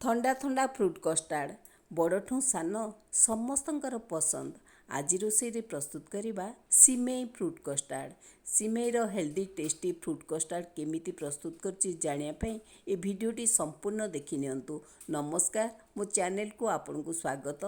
थंडा थंडा फ्रुट कस्टार्ड बड़ठू सान समस्तंकर पसंद। आज रोषे प्रस्तुत करवा सिमेई फ्रुट कस्टार्ड। सिमेईर हेल्दी टेस्टी फ्रुट कस्टार्ड केमिति प्रस्तुत करछि जानिया ए भिडियोटी संपूर्ण देखि नियंतु। नमस्कार, मो चैनल को आपन को स्वागत।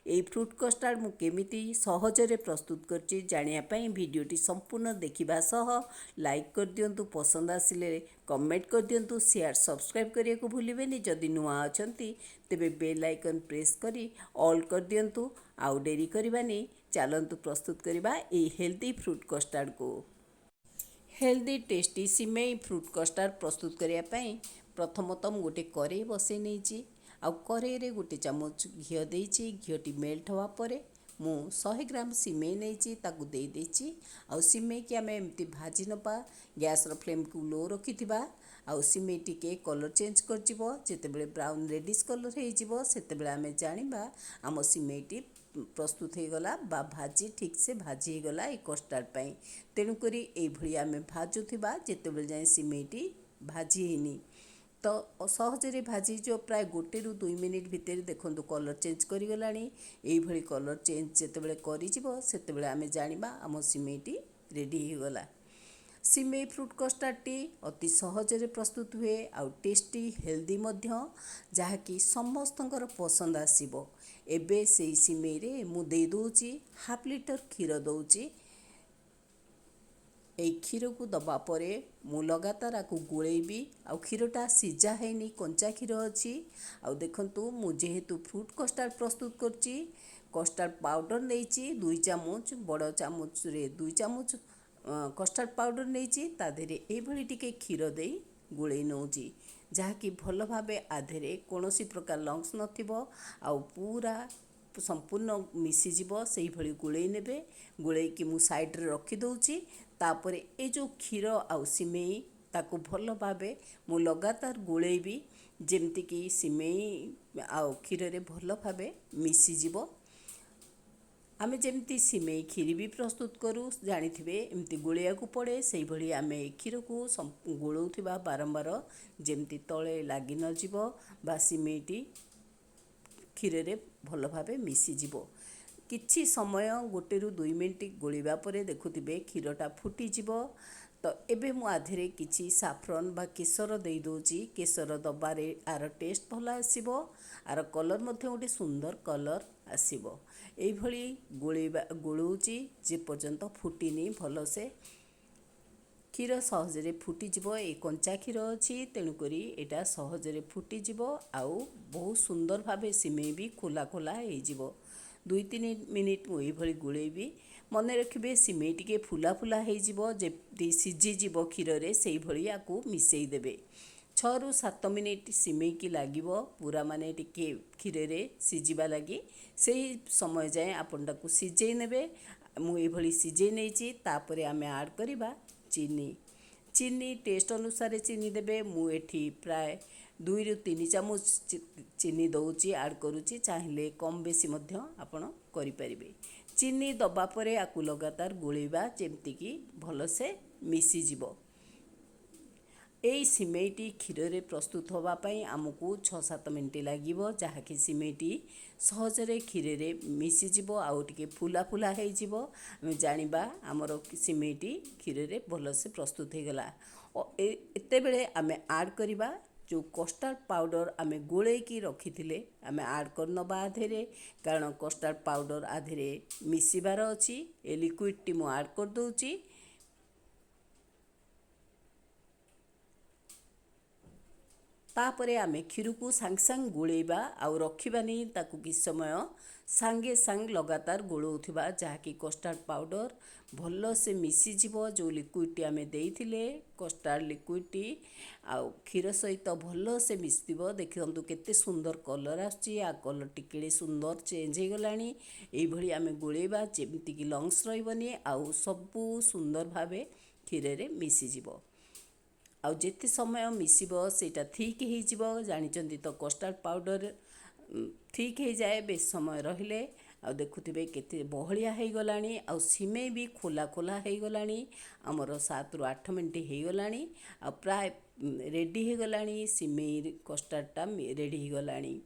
ए फ्रुट कस्टार्ड मु केमिति सहजरे प्रस्तुत करछि जानिया भिडियोटी संपूर्ण देखिबा सह लाइक कर दियंतु, पसंद आसिले कमेंट कर दियंतु, शेयर सब्सक्राइब करिया को भूलिबेनी। जदि नुआ अछंती तेबे बेल आइकन प्रेस करी ऑल कर दियंतु। आउ डेरी करबानी, चलंतु प्रस्तुत करबा ए हेल्दी फ्रुट कस्टार्ड को। हेल्दी टेस्टी सिमेई फ्रुट कस्टार्ड प्रस्तुत करिया प्रथमतम गोटे कड़े बसई नहीं आ कड़े रे गोटे चामच घी देइछि। घीटी मेल्ट हवा परे मु 100 ग्राम सिमेई नहीं ताकू दे देइछि। आ सिमेई कि आमे एमती भाजी नपा, गैस रो फ्लेम को लो रखिथिबा। आ सिमेई टिके कलर चेंज कर जिवो, जेतेबेले ब्राउन रेडिश कलर हे जिवो सेतेबेले आमे जानिबा आम सिमेईटी प्रस्तुत हो गला बा भाजी ठीक से भाजी हो गला ए कस्टार्ड पई। तेणु करी ए भली आमे भाजुथिबा जेतेबेले जाय सिमेईटी भाजी हेनी तो सहजरे भाजी जो प्राय 1 ରୁ 2 मिनिट भितर देखंतु कलर चेंज करि गलानी। एई भली कलर चेंज जेतेबेले करि जिवो सेतेबेले आमे जानिबा आम सिमेईटी रेडी हो गला। सिमेई फ्रुट कस्टार्डटी अति सहजरे प्रस्तुत हुए आउ टेस्टी हेल्दी मध्य, जहाँकि समस्तंकर पसंद आसीबो। एबे सेई सिमेई रे मु दे दोची हाफ लिटर क्षीर दोची। ए क्षीर को दबा परे मु लगातार आकु गोलेबी। आउ क्षीरटा सिझा हैनी, कंचा क्षीर अच्छी। आउ देखंतु मु जेहेतु फ्रुट कस्टार्ड प्रस्तुत करची, कस्टार्ड पाउडर नेइची 2 चामच, बड़ चामच रे 2 चामच कस्टार्ड पाउडर नेइची। ता देरे ए भली टिके क्षीर देई गोले नौची, जहाँकि भल भाबे आधेरे कोनोसी प्रकार लंग्स नथिबो। आउ पूरा संपूर्ण मिसीजिवो सेही भली गोले नेबे। गोले कि मु साइड रे रखी दउची। तापरे ए जो क्षीर आउ सिमेई ताकू भल भाबे मु लगातार गोलेबी, जेमति कि सिमेई आउ क्षीर रे भल भाबे मिसीजिवो। आमे जेमती सिमेई खीरी भी प्रस्तुत करूँ जानिथिबे एमती गोलिया को पड़े। सेही भली आमे क्षीर को गोलौथिबा बारंबार, जेमती तले लागी न जिवो बा सिमेईटी क्षीर रे भल भाबे मिसी जिवो। किछि समय 1 ରୁ 2 मिनिट गोलिबा परे देखुथिबे क्षीरटा फुटी जिवो। तो एबे मु आधेरे किछि साफ्रन बा केसर दे दोची। केसर दबारे आर टेस्ट भल आसीबो, आर कलर मध्ये गोटे सुंदर कलर आसीबो। एई भली गोलौची जे पर्यंत फुटिनी भल से। क्षीर सहजरे फुटिजिवो। ए कंचा क्षीर अच्छी, तेणुकरी एटा सहजरे फुटिजिवो। आउ बहुत सुंदर भावे सिमेई भी खोला खोला हेजिवो। 2-3 मिनिट मु एभली गोलेबी। मन रखिबे सिमेई टिके फुला फुला हेजिवो, जेमती सिझिजिवो क्षीर रे सेही भली आकु मिसेई देबे। 6 ରୁ 7 मिनिट सिमेई की लागिवो पूरा माने टिके क्षीर रे सिझिबा लागी। सेही समय जाए आपन ताकु सिझेई नेबे। मु एभली सिझेई नेइची। तापरे आमे ऐड करिबा चीनी। चीनी टेस्ट अनुसार चीनी देबे। मु एठी प्राय 2 ରୁ 3 चामच चीनी दौची ऐड करूची। चाहिले कम बेसी मध्य आपण करि परिबे। चीनी दबा परे आकु लगातार गोलेबा, जेमति कि भल से मिसी जिवो। एई सिमेईटी क्षीर रे प्रस्तुत होबा पई आमको 6-7 मिनिट लागिवो, जहाँकि सिमेईटी सहजरे क्षीर रे मिसी जिवो आउ टिके फुला फुला हे जिवो। आमे जानिबा हमर सिमेईटी क्षीर रे भल से प्रस्तुत हे गला। एते बेले आमे ऐड करिबा जो कस्टार्ड पाउडर आमे गोले की रखिथिले आमे ऐड करनबा आधेरे, कारण कस्टार्ड पाउडर आधेरे मिसिबार अछि। ए लिक्विड टी मु ऐड कर दोची। तापरे आमे क्षीर को सांग सांग गोलेबा आउ रखिबानी, ताकू कि समय सांगे सांग लगातार गोलौथिबा, जहाँकि कस्टार्ड पाउडर भल से मिसी जिवो। जो लिक्विड टी आमे देइथिले कस्टार्ड लिक्विड टी आउ क्षीर सहित भल से मिसिबो। देखंतु केते सुंदर कलर आछि। आ कलर टिके सुंदर चेंज हे गलानी। एई भली आमे गोलेबा जेमति कि लंग्स रहिबनी आउ सबु सुंदर भाबे क्षीर रे मिसी जिवो। आउ जेते समय मिसिबो सेटा ठीक हे जिवो। जानिचंती तो कस्टार्ड पाउडर ठीक हे जाए बेस समय रहिले। आ देखुथिबे केते बहलिया हे गलानी। आउ सिमेई भी खोला खोला हे गलानी। हमर 7 ରୁ 8 मिनिट हे गलानी। आ प्राय रेडी हो गलानी सिमेई कस्टार्डटा रेडी हो गलानी।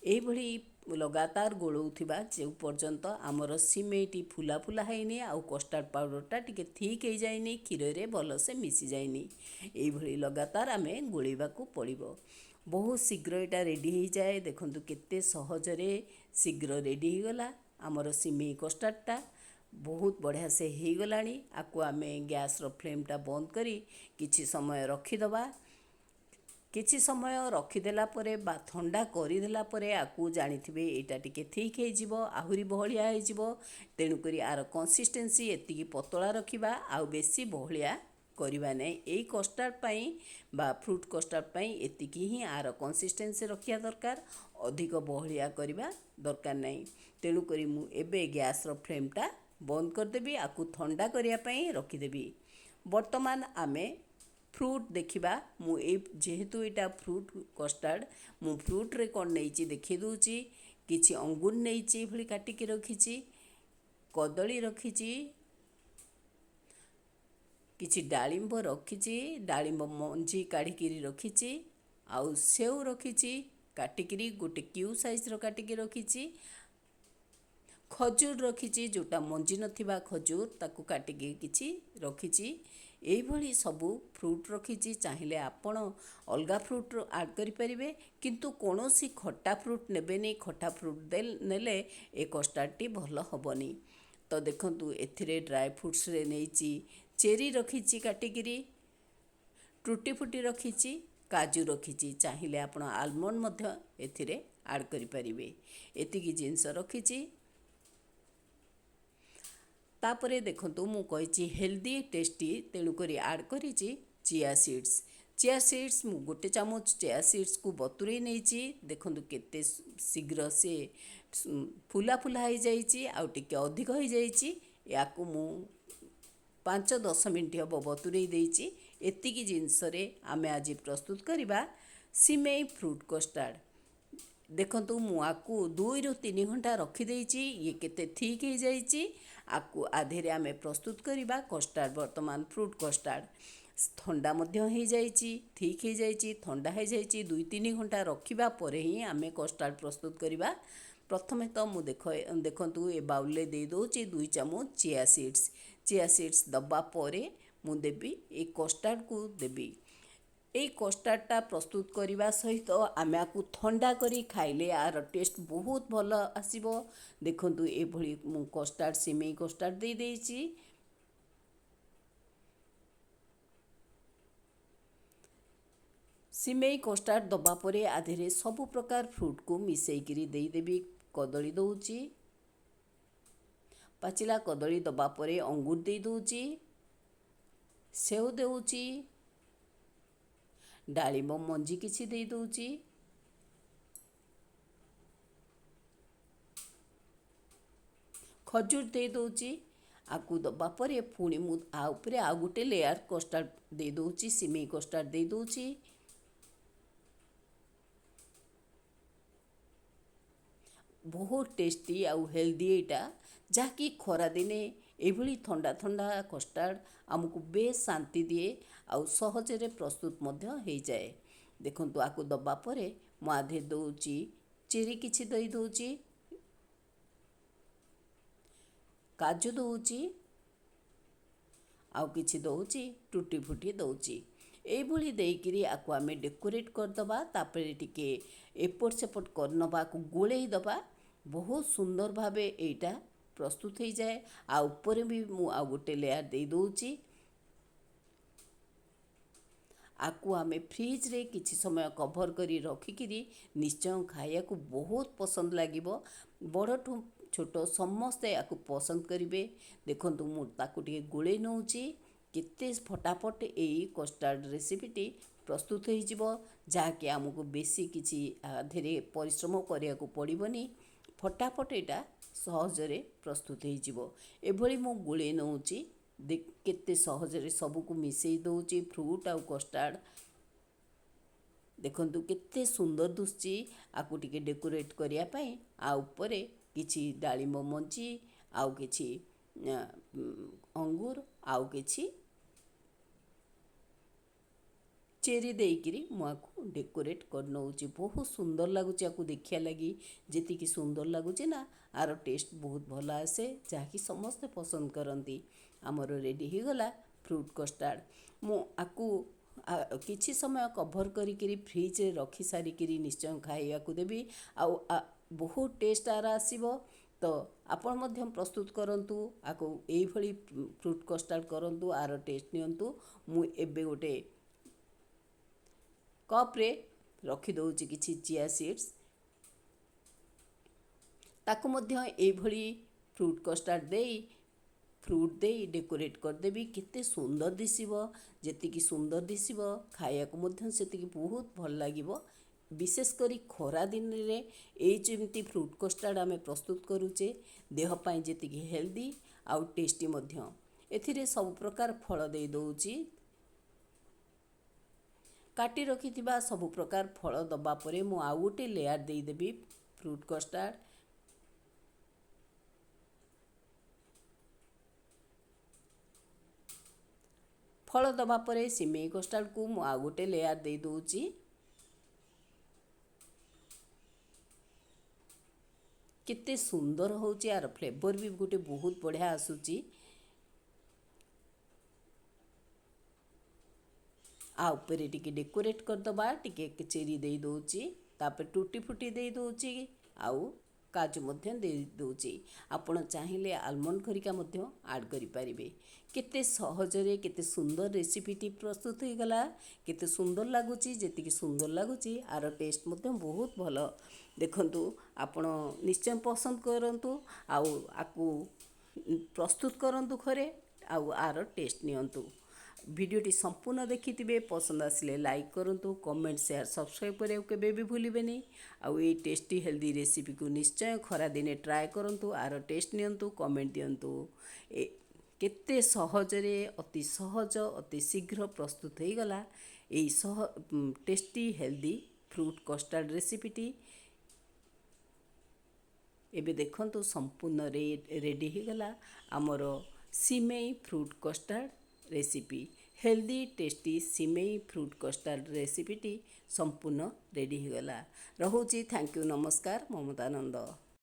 एभली लगातार गोलौथिबा जो पर्यंत आमर सिमेईटी फुला फुला हैनी आउ कस्टार्ड पाउडरटा टिके थिक हो जाइनी क्षीर रे भलसे मिसी जाइनी। एभली लगातार आमे गोलेबाकू पड़िबो। बहुत शीघ्र एटा रेडी हो जाए। देखंतु केते सहजरे शीघ्र रेडी हो गला आमर सिमेई कस्टार्डटा। बहुत बढ़िया से हो गलानी। आकु आमे गैस रो फ्लेमटा बंद करी किछि समय रखिदबा। किछि समय रखिदेला परे बा ठंडा करिदेला परे आकु जानिथिबे एटा टिके ठीक हो जिवो, आहुरी बहलिया हो जिवो। तेणु करी आर कंसिस्टेंसी एतिकी पतला रखिबा आउ बेसी बहलिया करबा नै। एई कस्टार्ड पई बा फ्रूट कस्टार्ड पई एतिकी ही आर कंसिस्टेंसी रखिया दरकार, अधिक बहलिया करबा दरकार नै। तेणु करी मु एबे गैस रो फ्लेमटा बंद करदेबी, आकु ठंडा करिया पई रखिदेबी। वर्तमान आमे फ्रूट देखिबा। मु जेहेतु एटा फ्रूट कस्टार्ड मु फ्रूट रे कोन नैची देखि दूची। किछि अंगूर नैची भली काटिकी रखिची, कदली रखिची, किछि डालिंब रखिची, डालिंब मंजी काढ़िकी रखिची, आउ सेव रखिची काटिकी गोटे क्यू साइज रो काटिकी रखिची, खजूर रखिची जोटा मंजी नथिबा खजूर ताकू काटिकी किछि रखिची। एइभली सबू फ्रूट रखिची। चाहिले आपण अलगा फ्रूट ऐड करि परिबे, किंतु कोनोसी खट्टा फ्रूट नेबेनी। खट्टा फ्रूट नेले ए कस्टार्डटी भल हबनी। तो देखंतु एथिरे ड्राई फ्रूट्स रे नेइची चेरी रखिची काटिकी, ट्रुटी फ्रूटी रखिची, काजू रखिची। चाहिले आपण आलमंड मध्य एथिरे ऐड करि परिबे। एतिकी जिंस रखिची। तापरे देखंतु मु कहिची हेल्दी टेस्टी, तेणु करी ऐड करिची चिया सीड्स। चिया सीड्स मु गोटे चामच चिया सीड्स को बतुरे नेइची। देखंतु केते शीघ्र से फुला फुला हो जाइची आउ टिके अधिक हो जाइची। याकू मु 5-10 मिनिट हबो बतुरे देइची। एतिकी जिंस रे आमे आज प्रस्तुत करिबा सिमेई फ्रूट कस्टार्ड। देखंतु मु आकु 2-3 घंटा रखी देइची। ये केते ठीक हो जाइची। आकु आधेरे आमे प्रस्तुत करिबा कस्टार्ड। वर्तमान फ्रूट कस्टार्ड ठंडा मध्य हो जाइची, ठीक हो जाइची, ठंडा हो जाइची। 2-3 घंटा रखिबा परे ही आमे कस्टार्ड प्रस्तुत करिबा। प्रथमे तो मु देखंतु ए बाउल ले दे दोची 2 चामच चिया सीड्स। चिया सीड्स दबा परे मु देबी ए कस्टार्ड को देबी। এই କଷ୍ଟାର୍ଡ଼ଟା ପ୍ରସ୍ତୁତ କରିବା ସହିତ ଆମେ ଆକୁ ଥଣ୍ଡା କରି ଖାଇଲେ ଆର ଟେଷ୍ଟ ବହୁତ ଭଲ ଆସିବ। ଦେଖନ୍ତୁ ଏଭଳି ମୁଁ କଷ୍ଟାର୍ଡ଼ ସିମେଇ କଷ୍ଟାର୍ଡ଼ ଦେଇଛି। ସିମେଇ କଷ୍ଟାର୍ଡ଼ ଦେବା ପରେ ଆଧିରେ ସବୁ ପ୍ରକାର ଫ୍ରୁଟକୁ ମିଶେଇକିରି ଦେଇଦେବି। କଦଳୀ ଦେଉଛି, ପାଚିଲା କଦଳୀ ଦେବା ପରେ ଅଙ୍ଗୁର ଦେଇ ଦେଉଛି, ସେଉ ଦେଉଛି, डालिंब मंजी किछि दे दूची, खजूर दे दूची। आकु दबा परे पुणी मु आ उपरे आ गुटे लेयर कस्टार्ड दे दूची, सिमेई कस्टार्ड दे दूची। बहुत टेस्टी आउ हेल्दी एटा, जहाँकि खरा दिने एभली ठंडा ठंडा कस्टार्ड आमको बेस शांति दिए आउ सहजरे प्रस्तुत मध्य हो जाए। देखंतु आकु दबा परे मु आधे दउची चेरी किछि दई दउची, काजू दउची आउ किछि दउची टूटी फूटी दउची। एभली देइकिरी आकु आमे डेकोरेट करदबा। तापरे टिके एपट सेपट करनबा को गोलेई दबा। बहुत सुंदर भावे एटा प्रस्तुत हो जाए। आ ऊपर भी मु आ गोटे लेयर दे दूची। आकु आमे फ्रिज रे किछि समय कभर करी रखिकिरी निश्चय खाया को बहुत पसंद लागिबो। बड़ठू छोट समस्ते आकु पसंद करिवे। देखंतु मु ताकु टिके गोले नउची। केते फटाफट एई कस्टार्ड रेसिपीटी प्रस्तुत हो जिवो, जाके आमको बेसी किछि आधेरे परिश्रम करिया को पड़िबनी। फटाफट एटा सहजरे प्रस्तुत हो जिवो। एभली मु गोले नउची। केते सहजरे सबको मिसेई दउची फ्रूट आउ कस्टार्ड। देखंतु केते सुंदर दुसची। आकु टिके डेकोरेट करिया पई आ ऊपरे किछि डालिंब मंजी आउ किछि अंगूर आउ किछि चेरी देकिरी मुझे डेकोरेट कर नौची। बहुत सुंदर लगुच देखिया लगी, जी सुंदर लगुच ना आर टेस्ट बहुत भल आसे, जहाँकि समस्ते पसंद करती। आमर रेडी हो गला फ्रूट कस्टार्ड। मुझे किछि समय कभर करी फ्रिज रे रखी सारिकी निश्चय खाइया देवी। बहुत टेस्ट आर आसीबो। तो आपण मध्यम प्रस्तुत करंतु आको एई भली फ्रूट कस्टार्ड करंतु आर टेस्ट नियंतु। मु एबे गोटे कप रे रखी दउची किछि चिया सीड्स, ताकू मध्य एई भली फ्रूट कस्टार्ड देई फ्रूट देई डेकोरेट करदेवी। केते सुंदर दिसिबो, जेतिकी सुंदर दिसिबो खाइया को मध्य सेतिकी बहुत भल लागिबो। विशेष करी खरा दिन रे एई जेमती फ्रूट कस्टार्ड आमे प्रस्तुत करूचे, देह पाई जेतिकी हेल्दी आउ टेस्टी मध्य। एथिरे सब प्रकार फल देई दउची। काटी रखिथिबा सब प्रकार फल दबा परे मु आउ गोटे लेयर देई देबी फ्रूट कस्टार्ड। फल दबा परे सिमेई कस्टार्ड को मु आउ गोटे लेयर देई दउची। केते सुंदर होची, आर फ्लेवर भी गोटे बहुत बढ़िया आसुची। आ उपरे टिके डेकोरेट करदबा, टिके चेरी दे दउची, तापर टूटी फुटी दे दउची, आउ काजू मध्य दे दउची। आपण चाहिले आलमंड खरिका मध्य ऐड करि परिबे। केते सहजरे केते सुंदर रेसिपीटी प्रस्तुत हो गला। केते सुंदर लागुची, जेतिकी सुंदर लागुची आर टेस्ट मध्य बहुत भल। देखंतु आपण निश्चय पसंद करंतु, आउ आकु प्रस्तुत करंतु घरे, आउ आर टेस्ट नियंतु। भिडियोटी संपूर्ण देखिथिबे, पसंद आसिले लाइक करंतु, कमेंट शेयर सब्सक्राइब करिया केबे भी भूलिबेनी। आउ ए टेस्टी हेल्दी रेसिपी को निश्चय खरा दिने ट्राए करंतु, आर टेस्ट नियंतु, कमेंट दियंतु। केते सहजरे अति सहज अति शीघ्र प्रस्तुत हो गला एई टेस्टी हेल्दी फ्रूट कस्टार्ड रेसिपीटी। एबे देखंतु संपूर्ण रेडी हो गला आमर सिमेई fruit custard recipe. Healthy tasty सिमेई फ्रूट कस्टार्ड रेसिपीटी संपूर्ण रेडी हो गला। रहूची, थैंक यू, नमस्कार, ममता नंद।